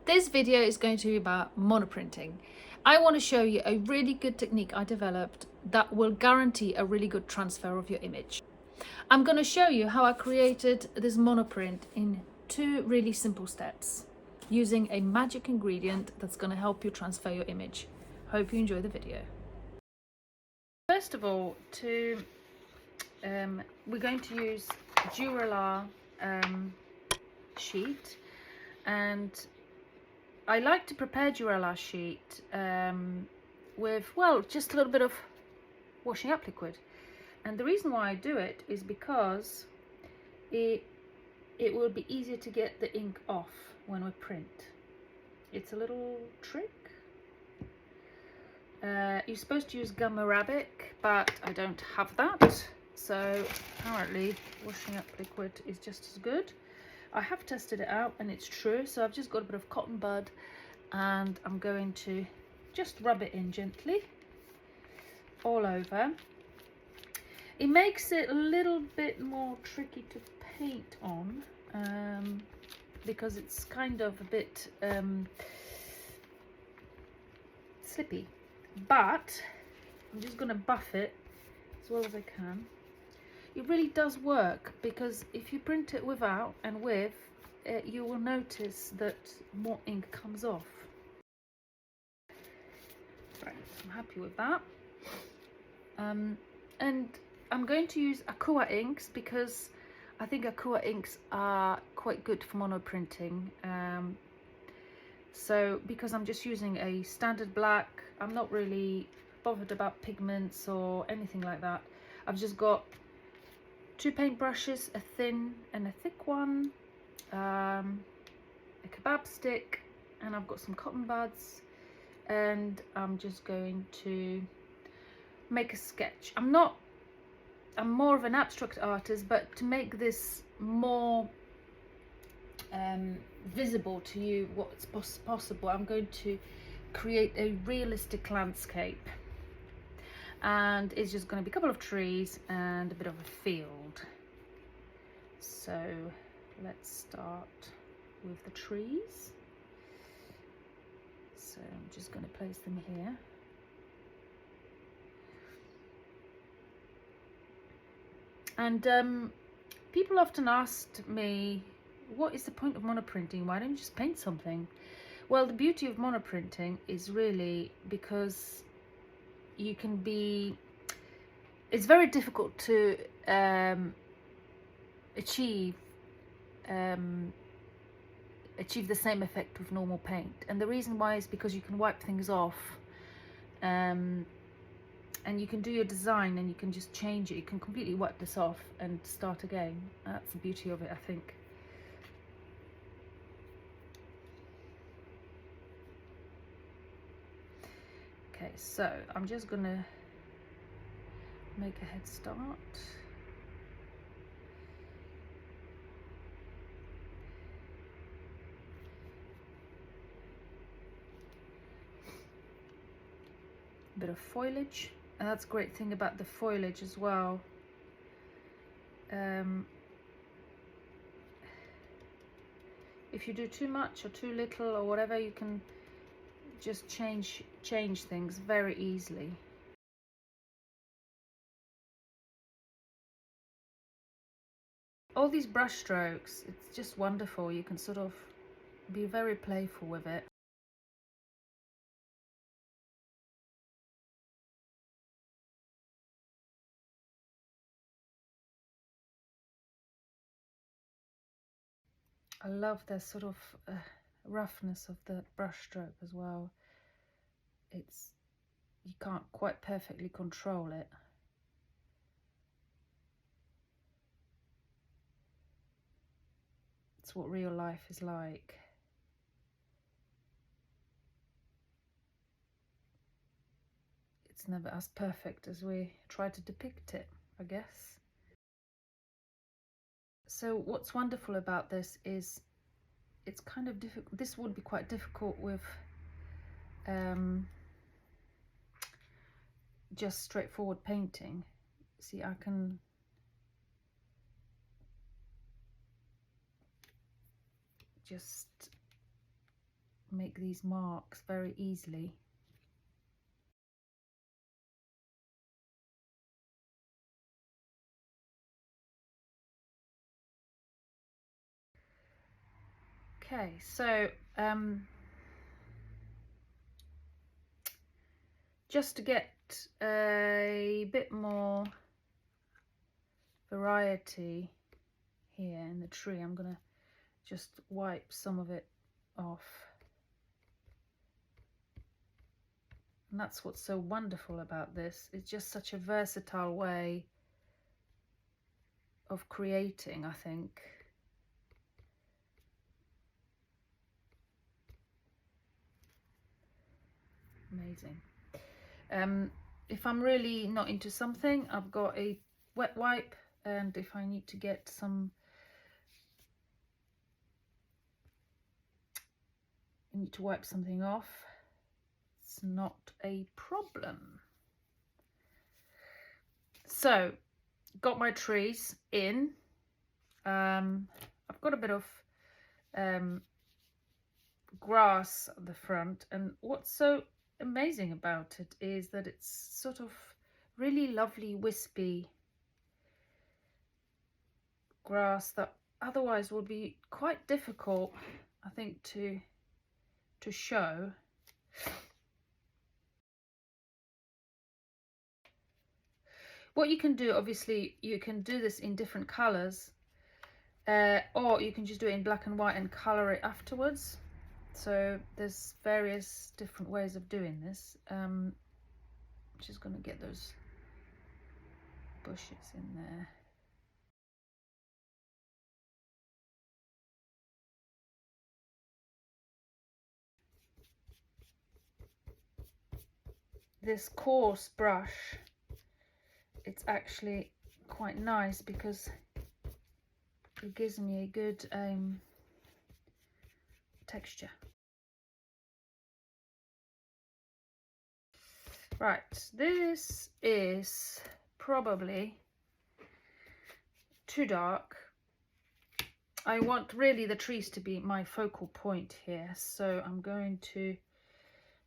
This video is going to be about monoprinting. I want to show you a really good technique I developed that will guarantee a really good transfer of your image. I'm going to show you how I created this monoprint in 2 really simple steps using a magic ingredient that's going to help you transfer your image. Hope you enjoy the video. First of all, we're going to use Dura-la sheet, and I like to prepare Dura-la sheet with, well, just a little bit of washing up liquid. And the reason why I do it is because it will be easier to get the ink off when we print. It's a little trick. You're supposed to use gum arabic, but I don't have that. So apparently washing up liquid is just as good. I have tested it out and it's true. So I've just got a bit of cotton bud and I'm going to just rub it in gently all over. It makes it a little bit more tricky to paint on because it's kind of a bit slippy, but I'm just going to buff it as well as I can. It really does work, because if you print it without and with, you will notice that more ink comes off. Right, I'm happy with that. And I'm going to use Aqua inks because I think Aqua inks are quite good for monoprinting. So because I'm just using a standard black, I'm not really bothered about pigments or anything like that. I've just got 2 paint brushes, a thin and a thick one, a kebab stick, and I've got some cotton buds, and I'm just going to make a sketch. I'm more of an abstract artist, but to make this more visible to you what's possible, I'm going to create a realistic landscape, and it's just going to be a couple of trees and a bit of a field. So let's start with the trees. So I'm just going to place them here. And people often asked me, what is the point of monoprinting? Why don't you just paint something? Well, the beauty of monoprinting is really because you can be, it's very difficult to achieve the same effect with normal paint. And the reason why is because you can wipe things off, and you can do your design and you can just change it. You can completely wipe this off and start again. That's the beauty of it, I think. Okay, so I'm just gonna make a head start. A bit of foliage, and that's a great thing about the foliage as well. If you do too much or too little or whatever, you can just change things very easily. All these brush strokes, it's just wonderful. You can sort of be very playful with it. I love the sort of roughness of the brush stroke as well. You can't quite perfectly control it. It's what real life is like. It's never as perfect as we try to depict it, I guess. So what's wonderful about this is it's kind of difficult. This would be quite difficult with just straightforward painting. See, I can just make these marks very easily. Okay, so just to get a bit more variety here in the tree, I'm gonna just wipe some of it off. And that's what's so wonderful about this. It's just such a versatile way of creating, I think. Amazing. If I'm really not into something, I've got a wet wipe, and if I need to get some, I need to wipe something off, it's not a problem. So, got my trees in. I've got a bit of grass at the front, and what's so amazing about it is that it's sort of really lovely wispy grass that otherwise would be quite difficult, I think, to show. What you can do, obviously, you can do this in different colors, or you can just do it in black and white and color it afterwards. So there's various different ways of doing this. I'm just going to get those bushes in there. This coarse brush, it's actually quite nice because it gives me a good texture. Right, this is probably too dark. I want really the trees to be my focal point here, so I'm going to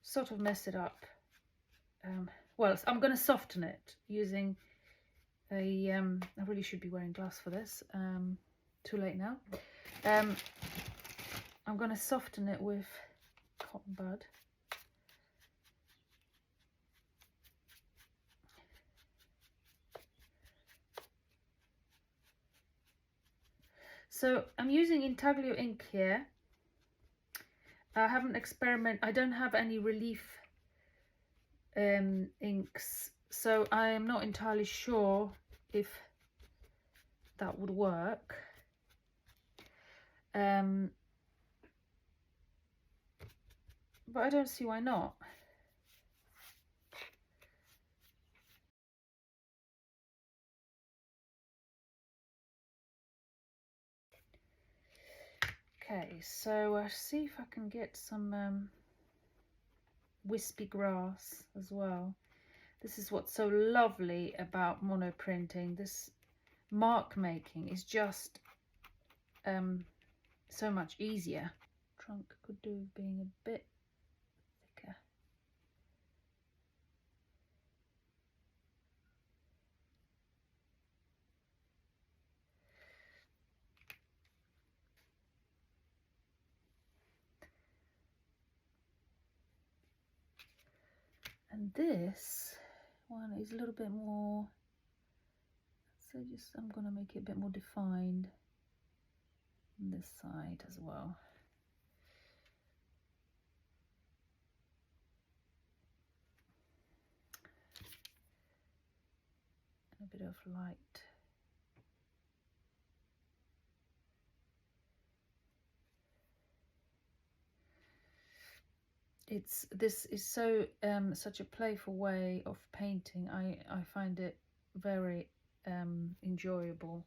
sort of mess it up. Well, I'm going to soften it using a, I really should be wearing glass for this, too late now. I'm going to soften it with cotton bud. So I'm using intaglio ink here. I haven't I don't have any relief inks, so I am not entirely sure if that would work. But I don't see why not. Okay, so I'll see if I can get some wispy grass as well. This is what's so lovely about monoprinting. This mark making is just so much easier. Trunk could do with being a bit thicker. And this one is a little bit more, so just I'm going to make it a bit more defined on this side as well. And a bit of light. This is so such a playful way of painting. I find it very enjoyable.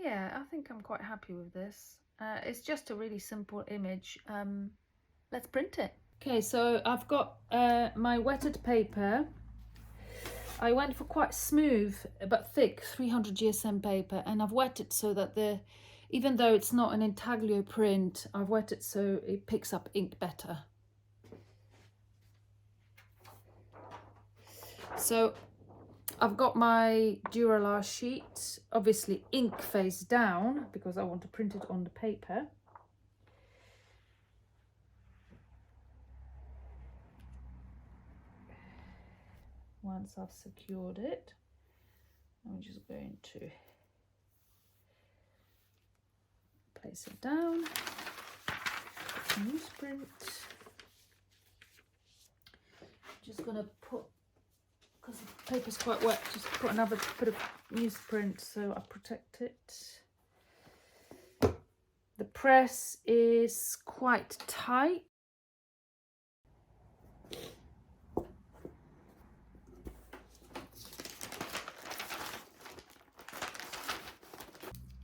yeah, I think I'm quite happy with this. It's just a really simple image. Let's print it. Okay, so I've got my wetted paper. I went for quite smooth but thick 300 GSM paper, and I've wet it so that even though it's not an intaglio print, I've wet it so it picks up ink better. So I've got my Dura-la sheet, obviously ink face down because I want to print it on the paper. Once I've secured it, I'm just going to place it down, newsprint. Just gonna put, because the paper's quite wet, just put another bit of newsprint so I protect it. The press is quite tight.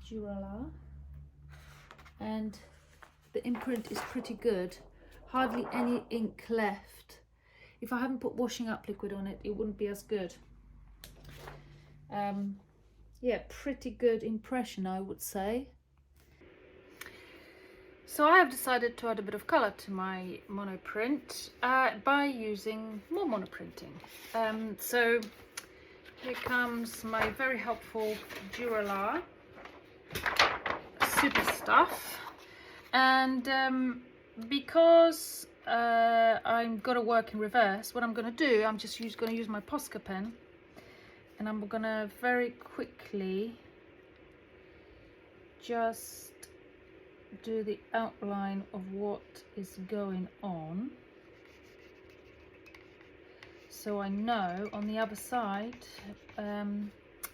Dura-la, and the imprint is pretty good, hardly any ink left. If I haven't put washing up liquid on it, it wouldn't be as good. Yeah, pretty good impression, I would say. So I have decided to add a bit of colour to my monoprint by using more monoprinting. So here comes my very helpful Dura-la super stuff, and because I'm going to work in reverse, what I'm going to do, I'm just going to use my Posca pen, and I'm going to very quickly just do the outline of what is going on, so I know on the other side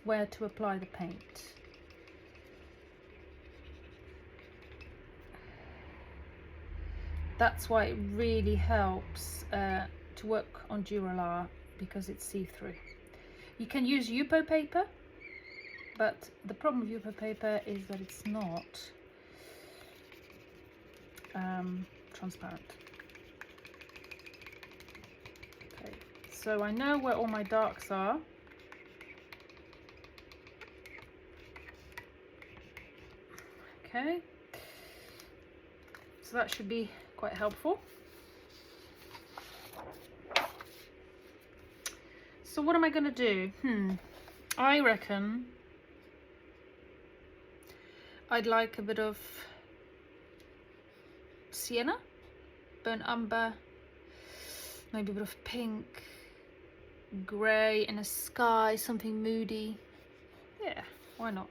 where to apply the paint. That's why it really helps to work on Dura-la, because it's see-through. You can use Yupo paper, but the problem with Yupo paper is that it's not transparent. Okay, so I know where all my darks are. Okay, so that should be quite helpful. So what am I going to do? I reckon I'd like a bit of sienna, burnt umber, maybe a bit of pink, grey, and a sky, something moody. Yeah, why not?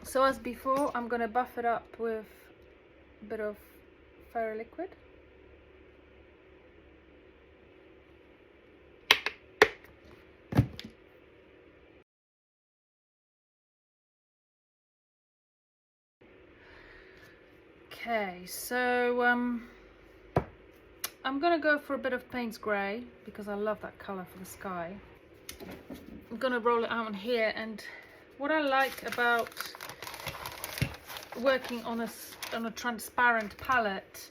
So as before, I'm going to buff it up with a bit of ferro liquid. Okay, so I'm going to go for a bit of Payne's Grey because I love that colour for the sky. I'm going to roll it out on here, and what I like about working on a transparent palette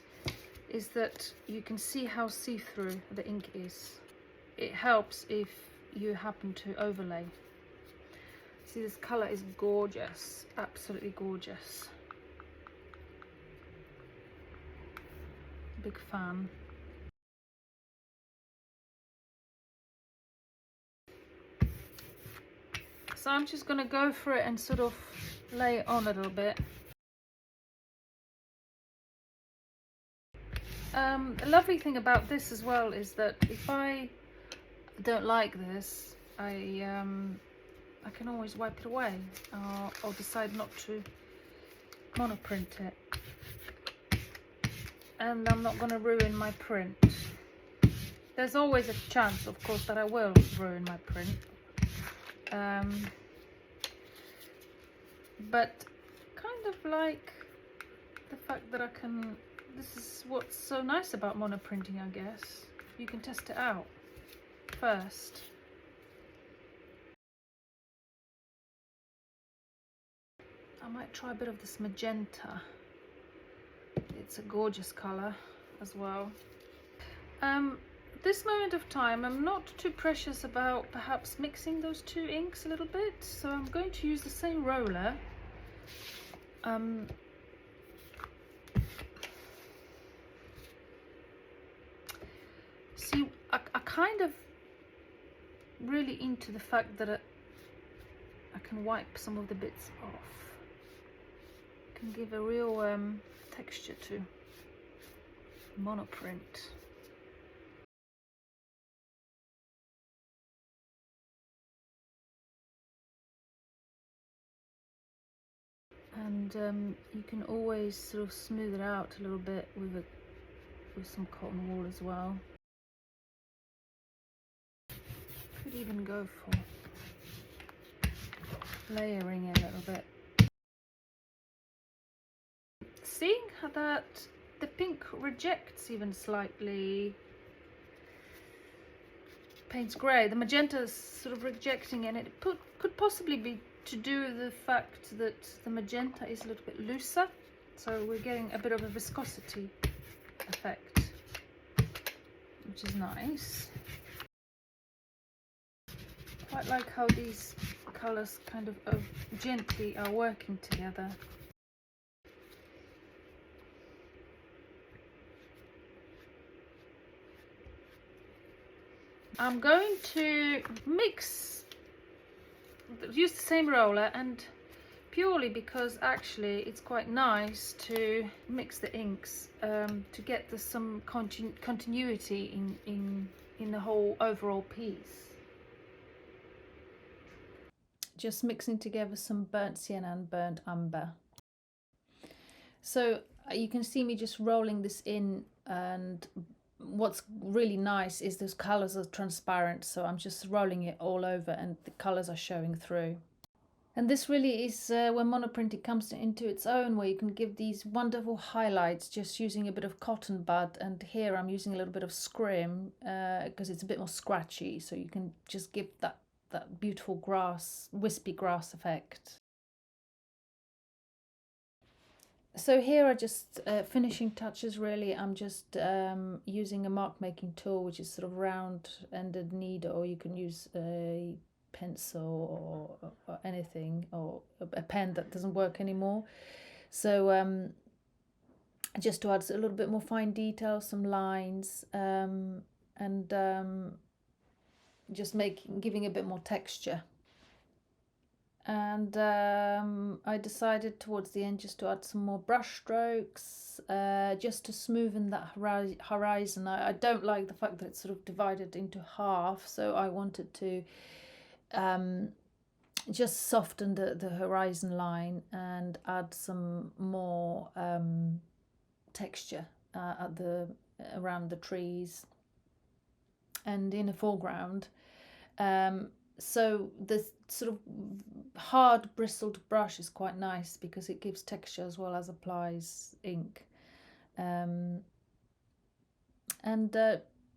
is that you can see how see-through the ink is. It helps if you happen to overlay. See, this colour is gorgeous, absolutely gorgeous. Big fan. So I'm just going to go for it and sort of lay it on a little bit. The lovely thing about this as well is that if I don't like this, I can always wipe it away, or decide not to monoprint it, and I'm not going to ruin my print. There's always a chance, of course, that I will ruin my print, but kind of like the fact that I can, this is what's so nice about monoprinting, I guess. You can test it out first. I might try a bit of this magenta. It's a gorgeous colour as well. This moment of time, I'm not too precious about perhaps mixing those two inks a little bit, so I'm going to use the same roller. See, I kind of really into the fact that I can wipe some of the bits off. Can give a real texture to monoprint. And you can always sort of smooth it out a little bit with some cotton wool as well. Could even go for layering it a little bit. Seeing how that the pink rejects even slightly Payne's grey, the magenta is sort of rejecting, and it could possibly be to do with the fact that the magenta is a little bit looser, so we're getting a bit of a viscosity effect, which is nice. Quite like how these colours kind of gently are working together. I'm going to use the same roller, and purely because actually it's quite nice to mix the inks to get some continuity in the whole overall piece. Just mixing together some burnt sienna and burnt umber. So you can see me just rolling this in, and what's really nice is those colours are transparent, so I'm just rolling it all over and the colours are showing through. And this really is when monoprinting comes into its own, where you can give these wonderful highlights just using a bit of cotton bud, and here I'm using a little bit of scrim because it's a bit more scratchy, so you can just give that beautiful grass, wispy grass effect. So here are just finishing touches really. I'm just using a mark making tool, which is sort of round ended needle, or you can use a pencil or anything, or a pen that doesn't work anymore. So just to add a little bit more fine detail, some lines, and just giving a bit more texture. And I decided towards the end just to add some more brush strokes, just to smoothen that horizon. I don't like the fact that it's sort of divided into half, so I wanted to just soften the horizon line and add some more texture around the trees and in the foreground. So the sort of hard bristled brush is quite nice because it gives texture as well as applies ink.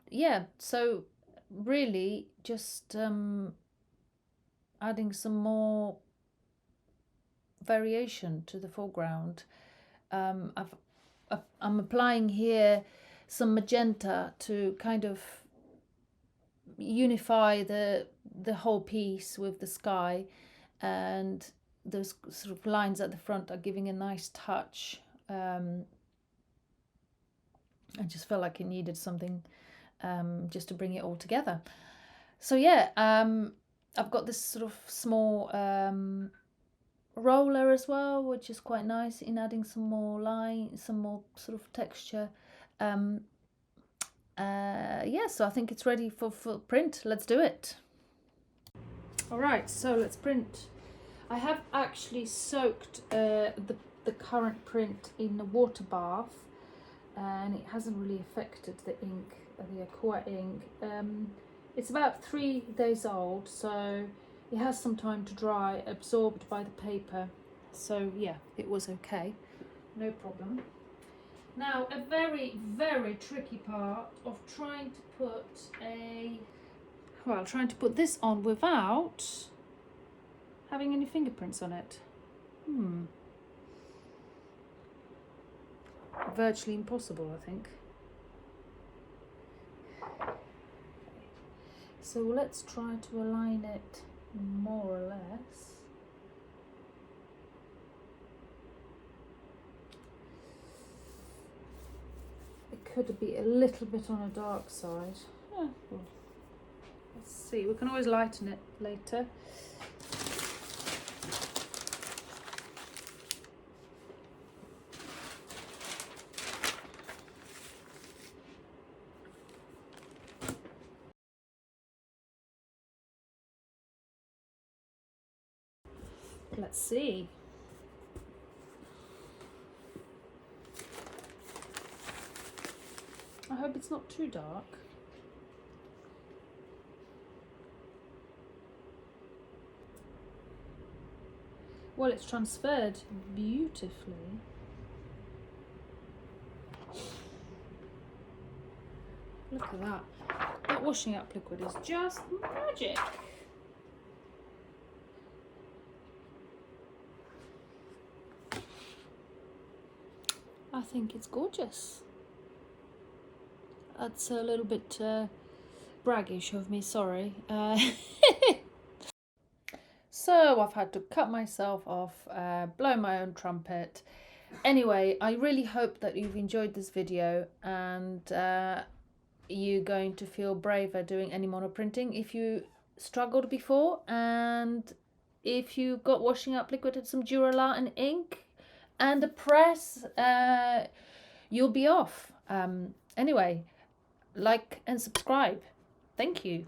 Yeah, so really just adding some more variation to the foreground. I'm applying here some magenta to kind of unify the whole piece with the sky, and those sort of lines at the front are giving a nice touch. I just felt like it needed something just to bring it all together. So yeah, I've got this sort of small roller as well, which is quite nice in adding some more line, some more sort of texture. Yeah, so I think it's ready for print. Let's do it. All right, so let's print. I have actually soaked the current print in a water bath, and it hasn't really affected the ink, the aqua ink. It's about 3 days old, so it has some time to dry, absorbed by the paper. So yeah, it was okay, no problem. Now, a very, very tricky part of trying to put this on without having any fingerprints on it. virtually impossible, I think. So let's try to align it more or less. It could be a little bit on a dark side. Well, let's see, we can always lighten it later. Let's see. I hope it's not too dark. Well, it's transferred beautifully. Look at that. That washing up liquid is just magic. I think it's gorgeous. That's a little bit braggish of me, sorry. So I've had to cut myself off, blow my own trumpet. Anyway, I really hope that you've enjoyed this video and you're going to feel braver doing any monoprinting if you struggled before, and if you got washing up liquid and some Dura-la and ink and a press, you'll be off. Anyway, like and subscribe. Thank you.